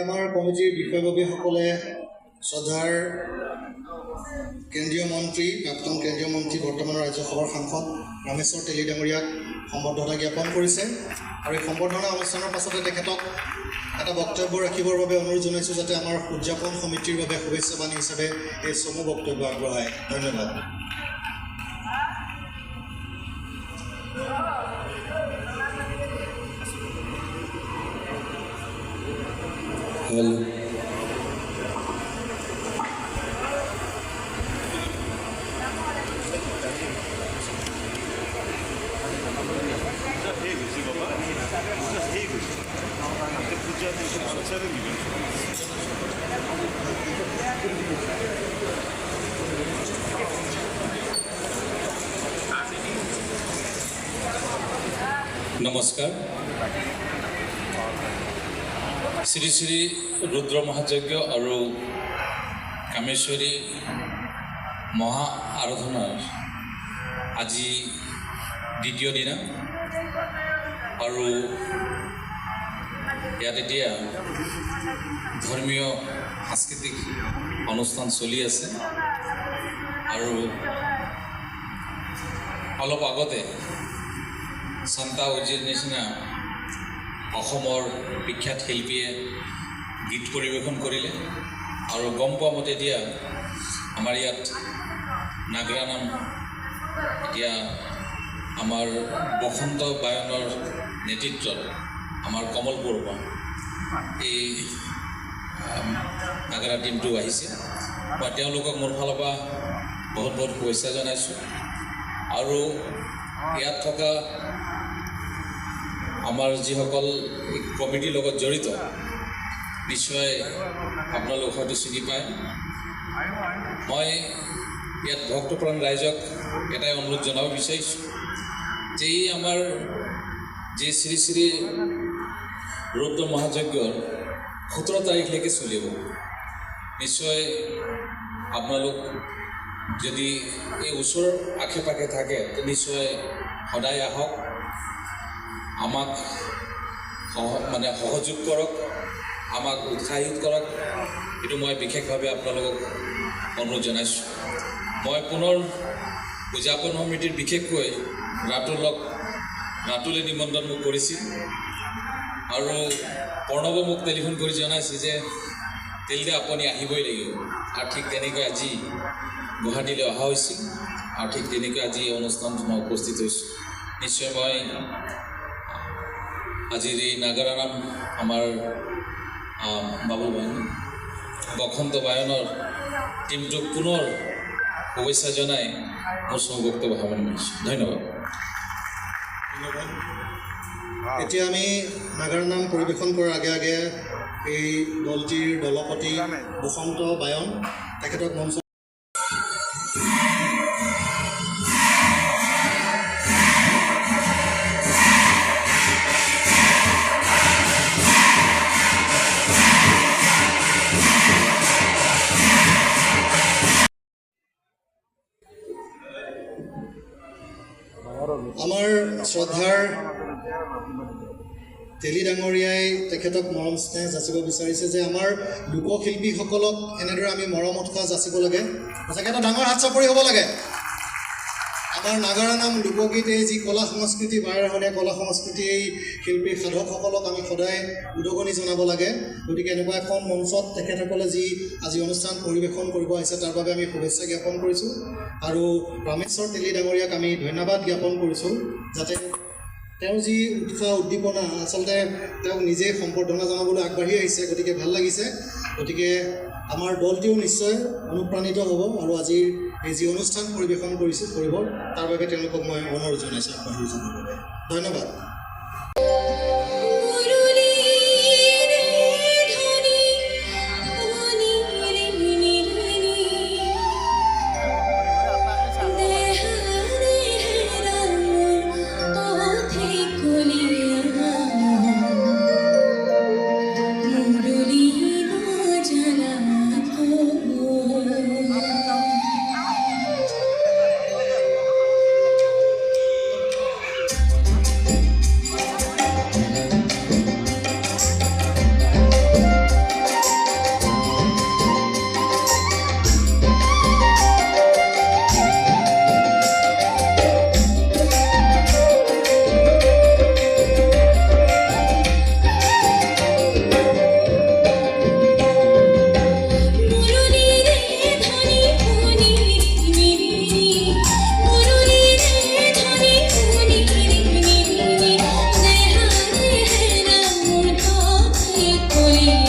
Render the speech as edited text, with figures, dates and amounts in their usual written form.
আমাৰ কমিটিৰ বিষয়ববীসকলে শ্ৰদ্ধাৰ কেন্দ্ৰীয় মন্ত্ৰী প্ৰাক্তন কেন্দ্ৰীয় মন্ত্ৰী বৰ্তমানৰ ৰাজ্যসভাৰ সাংসদ ৰামেশ্বৰ তেলী ডাঙৰীয়াক সম্বৰ্ধনা জ্ঞাপন কৰিছে আৰু এই সম্বৰ্ধনা অনুষ্ঠানৰ পাছতে তেখেতক এটা বক্তব্য ৰাখিবৰ বাবে অনুৰোধ জনাইছোঁ যাতে আমাৰ উদযাপন সমিতিৰ বাবে শুভেচ্ছা বাণী হিচাপে এই চমু বক্তব্য আগবঢ়ায়। ধন্যবাদ। নমস্কাৰ। শ্ৰী শ্ৰী ৰুদ্ৰ মহাযজ্ঞ আৰু কামেশ্বৰী মহা আৰাধনাৰ আজি দ্বিতীয় দিনা আৰু ইয়াত এতিয়া ধৰ্মীয় সাংস্কৃতিক অনুষ্ঠান চলি আছে আৰু অলপ আগতে শান্তা উজিৰ নিচিনা অসমৰ বিখ্যাত শিল্পীয়ে গীত পৰিৱেশন কৰিলে আৰু গম পোৱা মতে এতিয়া আমাৰ ইয়াত নাগৰা নাম এতিয়া আমাৰ বসন্ত বায়নৰ নেতৃত্বত আমাৰ কমলপুৰৰ পৰা এই নাগৰা টীমটো আহিছে। মই তেওঁলোকক মোৰ ফালৰ পৰা বহুত বহুত শুভেচ্ছা জনাইছোঁ আৰু ইয়াত থকা আমাৰ যিসকল কমিটিৰ লগত জড়িত নিশ্চয় আপোনালোক হয়তো চিনি পায়। মই ইয়াত ভক্তপ্ৰাণ ৰাইজক এটাই অনুৰোধ জনাব বিচাৰিছোঁ যে এই আমাৰ যি শ্ৰী শ্ৰী ৰুদ্ৰ মহাযজ্ঞৰ 17 তাৰিখলৈকে চলিব। নিশ্চয় আপোনালোক যদি এই ওচৰৰ আশে পাশে থাকে নিশ্চয় সদায় আহক, আমাক সহযোগ কৰক, আমাক উৎসাহিত কৰক, এইটো মই বিশেষভাৱে আপোনালোকক অনুৰোধ জনাইছোঁ। মই পুনৰ উদযাপন সমিতিৰ বিশেষকৈ ৰাতুলে নিমন্ত্ৰণ মোক কৰিছিল আৰু প্ৰণৱে মোক টেলিফোন কৰি জনাইছে যে তেলিদা আপুনি আহিবই লাগিব আৰু ঠিক তেনেকৈ আজি গুৱাহাটীলৈ অহা হৈছিল আৰু ঠিক তেনেকৈ আজি এই অনুষ্ঠানত মই উপস্থিত হৈছোঁ। নিশ্চয় মই আজিৰ এই নাগৰা নাম আমাৰ বাবুল বায়ন বসন্ত বায়নৰ টীমটোক পুনৰ শুভেচ্ছা জনাই মোৰ চমু বক্তব্য সামৰণি মাৰিছোঁ। ধন্যবাদ। এতিয়া আমি নাগাৰা নাম পৰিৱেশন কৰাৰ আগে আগে এই দলটিৰ দলপতি বসন্ত বায়ন তেখেতক মঞ্চ আমাৰ শ্ৰদ্ধাৰ তেলী ডাঙৰীয়াই তেখেতক মৰম স্নেহ যাচিব বিচাৰিছে যে আমাৰ লোকশিল্পীসকলক এনেদৰে আমি মৰম উৎসাহ যাচিব লাগে। সঁচাকৈ এটা ডাঙৰ হাত চাপৰি হ'ব লাগে। আমাৰ নাগাৰা নাম লোকগীত এই যি কলা সংস্কৃতি বাৰেৰহণীয়া কলা সংস্কৃতি এই শিল্পী সাধকসকলক আমি সদায় উদগনি জনাব লাগে। গতিকে এনেকুৱা এখন মঞ্চত তেখেতসকলে যি আজি অনুষ্ঠান পৰিৱেশন কৰিব আহিছে তাৰ বাবে আমি শুভেচ্ছা জ্ঞাপন কৰিছোঁ আৰু ৰামেশ্বৰ তেলী ডাঙৰীয়াক আমি ধন্যবাদ জ্ঞাপন কৰিছোঁ যাতে তেওঁৰ যি উৎসাহ উদ্দীপনা আচলতে তেওঁক নিজেই সম্বৰ্ধনা জনাবলৈ আগবাঢ়ি আহিছে। গতিকে ভাল লাগিছে। গতিকে আমাৰ দলটিও নিশ্চয় অনুপ্ৰাণিত হ'ব আৰু আজিৰ এই যি অনুষ্ঠান পৰিৱেশন কৰিব তাৰ বাবে তেওঁলোকক মই অনুৰোধ জনাইছোঁ আগবাঢ়ি যাবৰ বাবে। ধন্যবাদ। বুলি